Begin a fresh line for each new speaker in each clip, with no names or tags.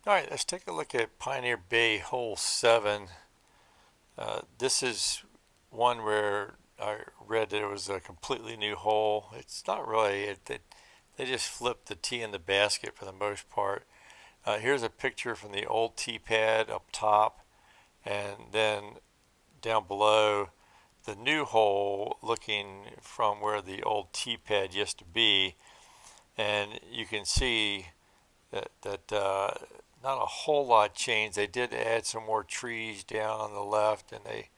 All right, let's take a look at Pioneer Bay Hole 7. This is one where I read that it was a completely new hole. It's not really. They just flipped the tee in the basket for the most part. Here's a picture from the old tee pad up top, and then down below the new hole looking from where the old tee pad used to be. And you can see that not a whole lot changed. They did add some more trees down on the left, and they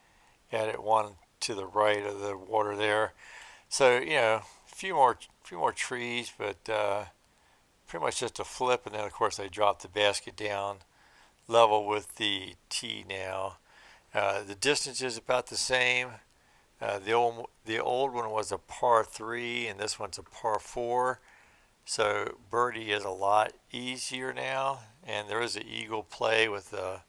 added one to the right of the water there. So a few more trees, but pretty much just a flip, and then of course they dropped the basket down level with the tee now. The distance is about the same. The old one was a par three, and this one's a par four. So birdie is a lot easier now, and there is an eagle play with a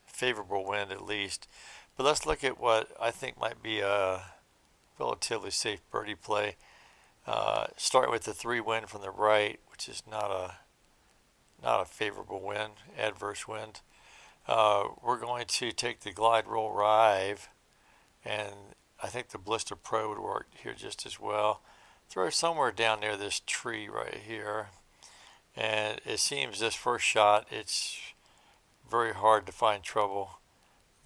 favorable wind at least. But let's look at what I think might be a relatively safe birdie play. Start with the three wind from the right, which is not a favorable wind, adverse wind. We're going to take the glide roll rive, and I think the Blister Pro would work here just as well. Throw somewhere down near this tree right here. And it seems this first shot, it's very hard to find trouble.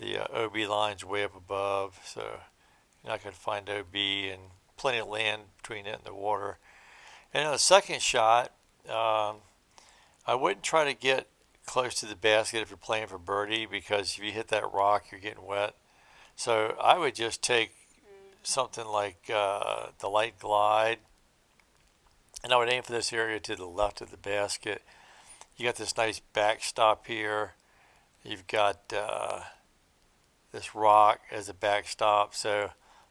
The OB line's way up above, so you're not going to find OB, and plenty of land between it and the water. And on the second shot, I wouldn't try to get close to the basket if you're playing for birdie, because if you hit that rock, you're getting wet. So I would just take something like the light glide, and I would aim for this area to the left of the basket. You got this nice backstop here. You've got this rock as a backstop, so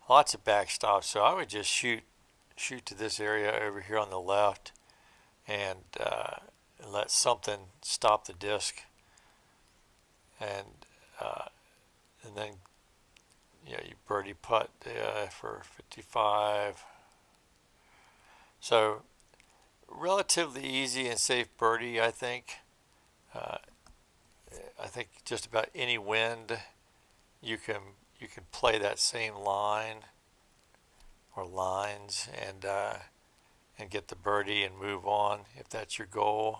lots of backstops. So I would just shoot to this area over here on the left, and let something stop the disc, and uh, and then you birdie putt for 55. So relatively easy and safe birdie, I think. Uh, I think just about any wind you can you can play that same line or lines, and get the birdie and move on if that's your goal.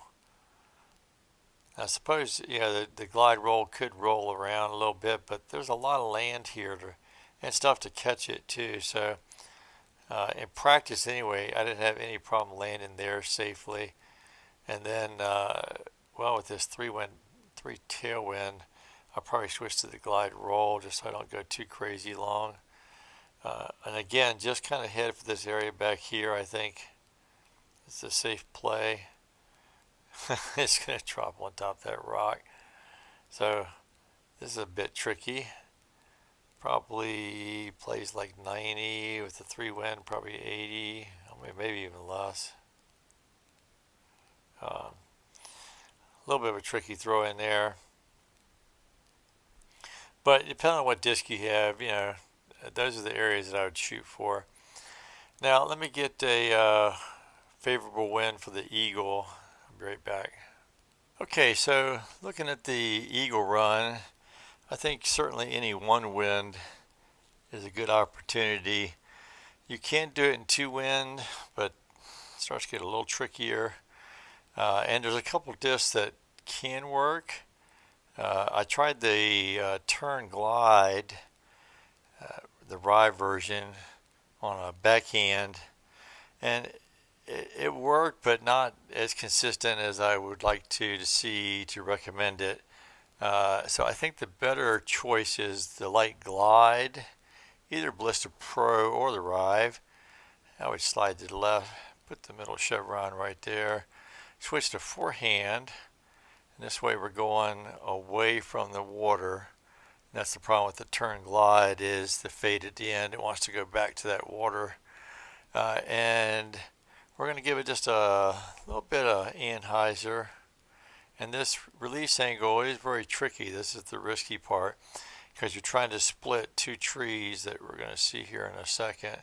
I suppose the glide roll could roll around a little bit, but there's a lot of land here and stuff to catch it too. So in practice anyway, I didn't have any problem landing there safely. And then, well, with this three tailwind, I'll probably switch to the glide roll just so I don't go too crazy long. And again, just kind of head for this area back here. I think it's a safe play. It's going to drop on top of that rock. So this is a bit tricky. Probably plays like 90 with the three wind, probably 80, maybe even less. A little bit of a tricky throw in there. But depending on what disc you have, those are the areas that I would shoot for. Now let me get a favorable wind for the eagle. I'll be right back. Okay, so looking at the eagle run, I think certainly any one wind is a good opportunity. You can do it in two wind, but it starts to get a little trickier. And there's a couple discs that can work. I tried the turn glide, the rye version, on a backhand, and it worked, but not as consistent as I would like to see to recommend it. So I think the better choice is the light glide, either Blister Pro or the Rive. I would slide to the left, put the middle chevron right there, switch to forehand, and this way we're going away from the water. And that's the problem with the turn glide, is the fade at the end. It wants to go back to that water. And we're going to give it just a little bit of anhyzer. And this release angle is very tricky. This is the risky part, because you're trying to split two trees that we're going to see here in a second.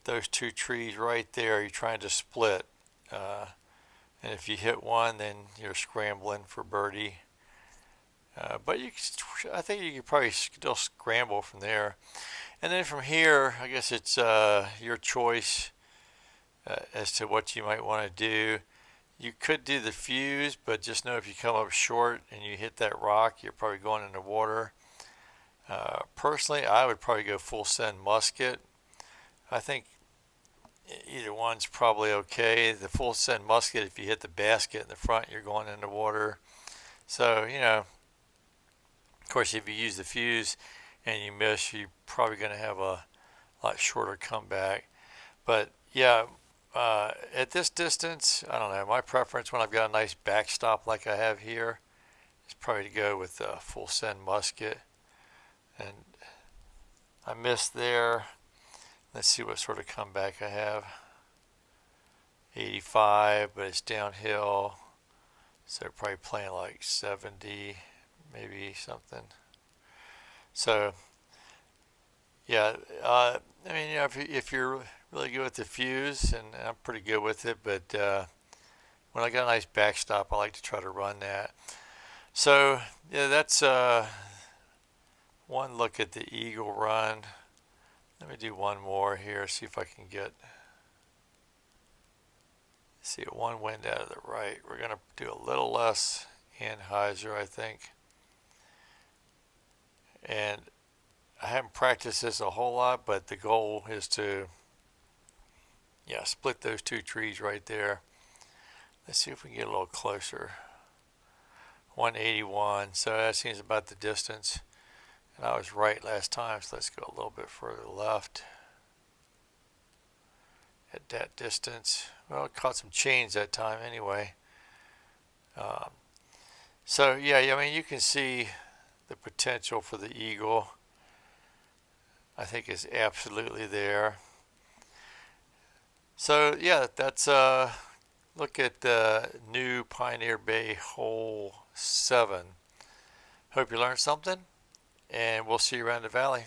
Those two trees right there, you're trying to split. And if you hit one, then you're scrambling for birdie. But I think you could probably still scramble from there. And then from here, I guess it's your choice as to what you might want to do. You could do the fuse, but just know if you come up short and you hit that rock, you're probably going in the water. Personally, I would probably go full send musket. I think either one's probably okay. The full send musket, if you hit the basket in the front, you're going in the water. So, of course, if you use the fuse and you miss, you're probably going to have a lot shorter comeback. But yeah, at this distance, I don't know. My preference when I've got a nice backstop like I have here is probably to go with the full send musket. And I missed there. Let's see what sort of comeback I have. 85, but it's downhill. So probably playing like 70, maybe something. So, yeah, I mean, if you're really good with the fuse, and I'm pretty good with it, but when I got a nice backstop, I like to try to run that. So, yeah, that's one look at the eagle run. Let me do one more here, see if I can get, see one wind out of the right. We're going to do a little less Anheuser, I think. And I haven't practiced this a whole lot, but the goal is to, yeah, split those two trees right there. Let's see if we can get a little closer. 181, so that seems about the distance. And I was right last time, so let's go a little bit further left. At that distance, well, it caught some chains that time anyway. So yeah, I mean, you can see the potential for the eagle. I think is absolutely there. So yeah, that's look at the new Pioneer Bay hole 7. Hope you learned something, and we'll see you around the valley.